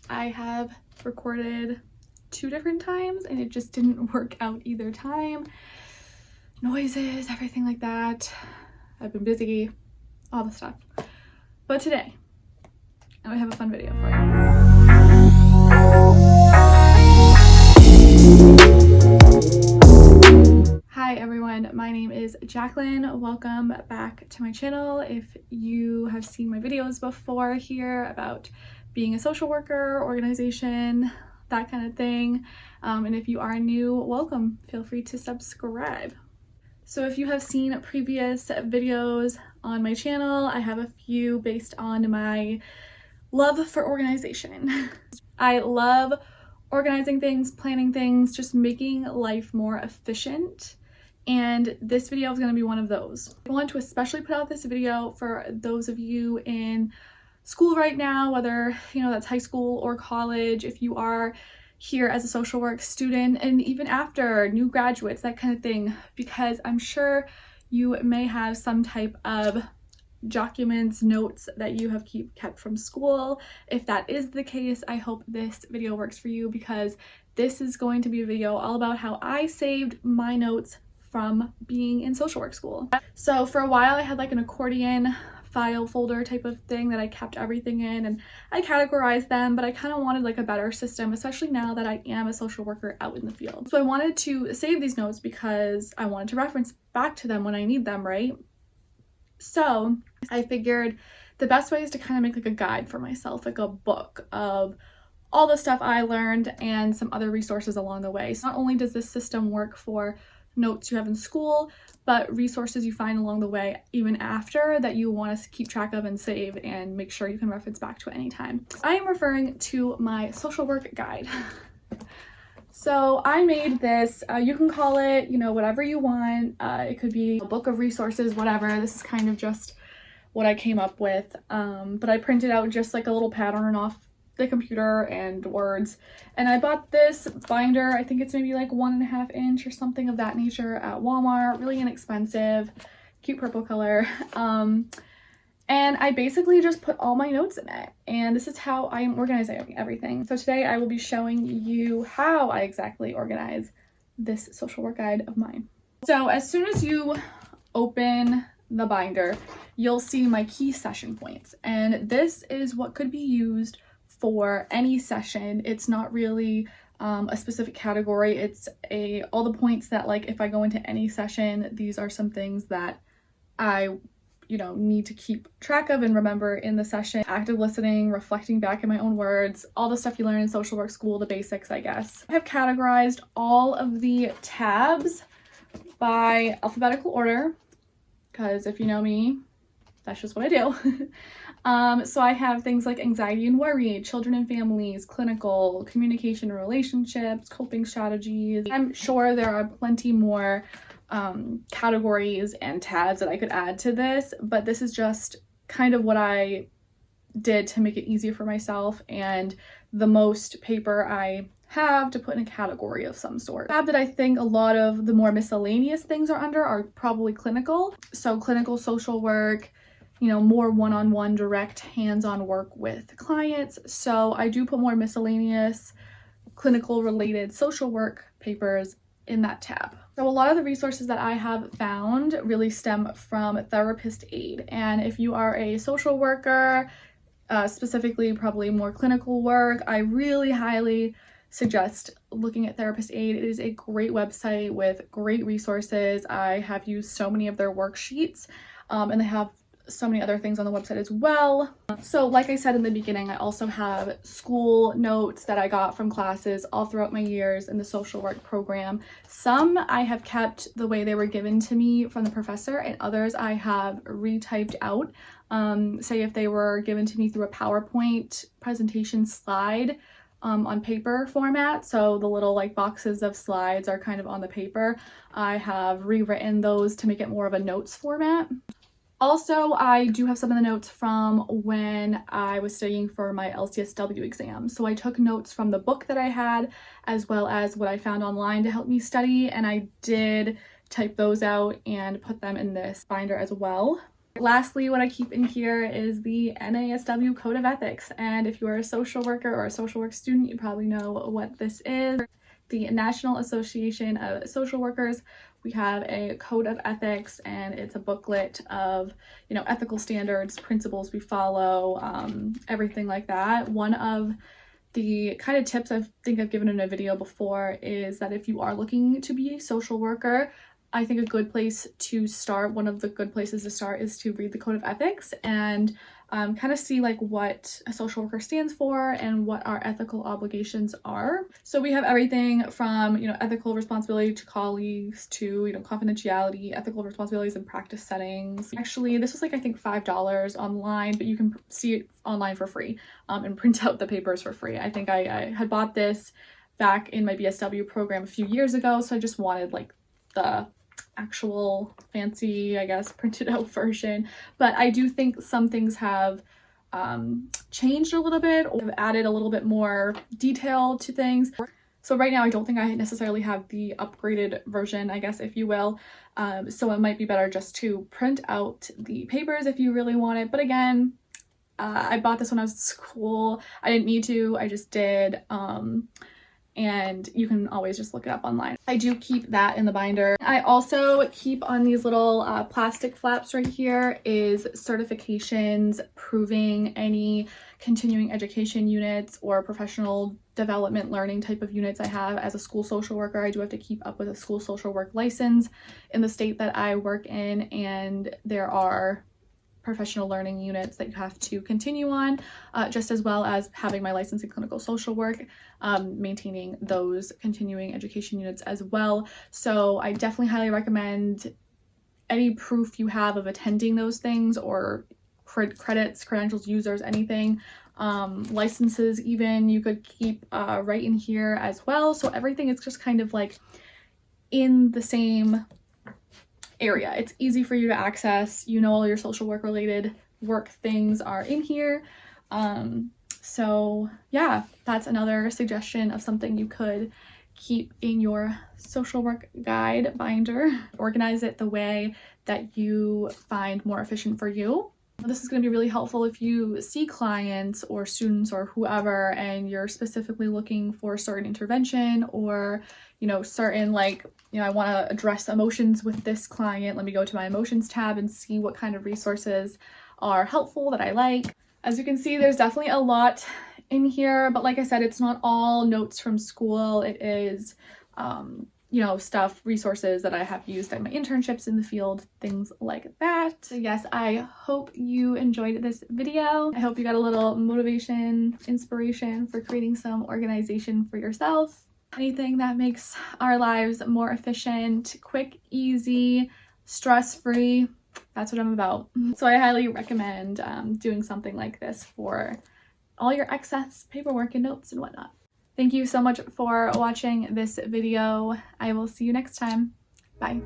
I have recorded 2 different times and it just didn't work out either time. Noises, everything like that. I've been busy, all the stuff. But today, I have a fun video for you. Hi everyone, my name is Jacqueline. Welcome back to my channel. If you have seen my videos before here about being a social worker, organization, that kind of thing, and if you are new, welcome. Feel free to subscribe. So if you have seen previous videos on my channel, I have a few based on my love for organization. I love organizing things, planning things, just making life more efficient. And this video is going to be one of those. I want to especially put out this video for those of you in school right now, whether that's high school or college, if you are here as a social work student, and even after, new graduates, that kind of thing, because I'm sure you may have some type of documents, notes that you have kept from school. If that is the case, I hope this video works for you, because this is going to be a video all about how I saved my notes from being in social work school. So for a while I had like an accordion file folder type of thing that I kept everything in, and I categorized them, but I kind of wanted like a better system, especially now that I am a social worker out in the field. So I wanted to save these notes because I wanted to reference back to them when I need them, right? So I figured the best way is to kind of make like a guide for myself, like a book of all the stuff I learned and some other resources along the way. So not only does this system work for notes you have in school, but resources you find along the way, even after, that you want to keep track of and save and make sure you can reference back to at any time. I am referring to my social work guide. So I made this, you can call it, whatever you want. It could be a book of resources, whatever. This is kind of just what I came up with. But I printed out just like a little pattern off the computer and words, and I bought this binder. I think it's maybe like 1.5 inch or something of that nature at Walmart. Really inexpensive, cute purple color. And I basically just put all my notes in it, and this is how I am organizing everything. So today I will be showing you how I exactly organize this social work guide of mine. So as soon as you open the binder, you'll see my key session points, and this is what could be used for any session. It's not really a specific category. It's all the points that, like, if I go into any session, these are some things that I need to keep track of and remember in the session. Active listening, reflecting back in my own words, all the stuff you learn in social work school, the basics, I guess. I have categorized all of the tabs by alphabetical order, because if you know me, that's just what I do. So I have things like anxiety and worry, children and families, clinical, communication and relationships, coping strategies. I'm sure there are plenty more categories and tabs that I could add to this, but this is just kind of what I did to make it easier for myself, and the most paper I have to put in a category of some sort. The tab that I think a lot of the more miscellaneous things are under are probably clinical. So clinical social work, more one-on-one direct hands-on work with clients. So I do put more miscellaneous clinical related social work papers in that tab. So a lot of the resources that I have found really stem from Therapist Aid. And if you are a social worker, specifically probably more clinical work, I really highly suggest looking at Therapist Aid. It is a great website with great resources. I have used so many of their worksheets, and they have so many other things on the website as well. So like I said in the beginning, I also have school notes that I got from classes all throughout my years in the social work program. Some I have kept the way they were given to me from the professor, and others I have retyped out. Say if they were given to me through a PowerPoint presentation slide on paper format, so the little like boxes of slides are kind of on the paper, I have rewritten those to make it more of a notes format. Also, I do have some of the notes from when I was studying for my LCSW exam. So I took notes from the book that I had, as well as what I found online to help me study, and I did type those out and put them in this binder as well. Lastly, what I keep in here is the NASW Code of Ethics, and if you are a social worker or a social work student, you probably know what this is. The National Association of Social Workers, we have a code of ethics, and it's a booklet of, you know, ethical standards, principles we follow, everything like that. One of the kind of tips I think I've given in a video before is that if you are looking to be a social worker, I think a good place to start, one of the good places to start, is to read the Code of Ethics and kind of see like what a social worker stands for and what our ethical obligations are. So we have everything from, you know, ethical responsibility to colleagues to, you know, confidentiality, ethical responsibilities in practice settings. Actually, this was like I think $5 online, but you can see it online for free and print out the papers for free. I think I had bought this back in my BSW program a few years ago, so I just wanted like the actual fancy, I guess, printed out version. But I do think some things have changed a little bit or have added a little bit more detail to things. So right now I don't think I necessarily have the upgraded version, I guess, if you will. So it might be better just to print out the papers if you really want it. But again, I bought this when I was in school. I didn't need to, I just did. And you can always just look it up online. I do keep that in the binder. I also keep on these little plastic flaps right here is certifications proving any continuing education units or professional development learning type of units I have as a school social worker. I do have to keep up with a school social work license in the state that I work in, and there are professional learning units that you have to continue on, just as well as having my license in clinical social work, maintaining those continuing education units as well. So I definitely highly recommend any proof you have of attending those things, or credits, credentials, users, anything, licenses even, you could keep right in here as well. So everything is just kind of like in the same area. It's easy for you to access. You know, all your social work related work things are in here. So yeah, that's another suggestion of something you could keep in your social work guide binder. Organize it the way that you find more efficient for you. This is going to be really helpful if you see clients or students or whoever and you're specifically looking for a certain intervention, or, you know, certain, like, you know, I want to address emotions with this client. Let me go to my emotions tab and see what kind of resources are helpful that I like. As you can see, there's definitely a lot in here, but like I said, it's not all notes from school. It is, you know, stuff, resources that I have used at my internships in the field, things like that. So yes, I hope you enjoyed this video. I hope you got a little motivation, inspiration for creating some organization for yourself. Anything that makes our lives more efficient, quick, easy, stress-free, that's what I'm about. So I highly recommend doing something like this for all your excess paperwork and notes and whatnot. Thank you so much for watching this video. I will see you next time. Bye.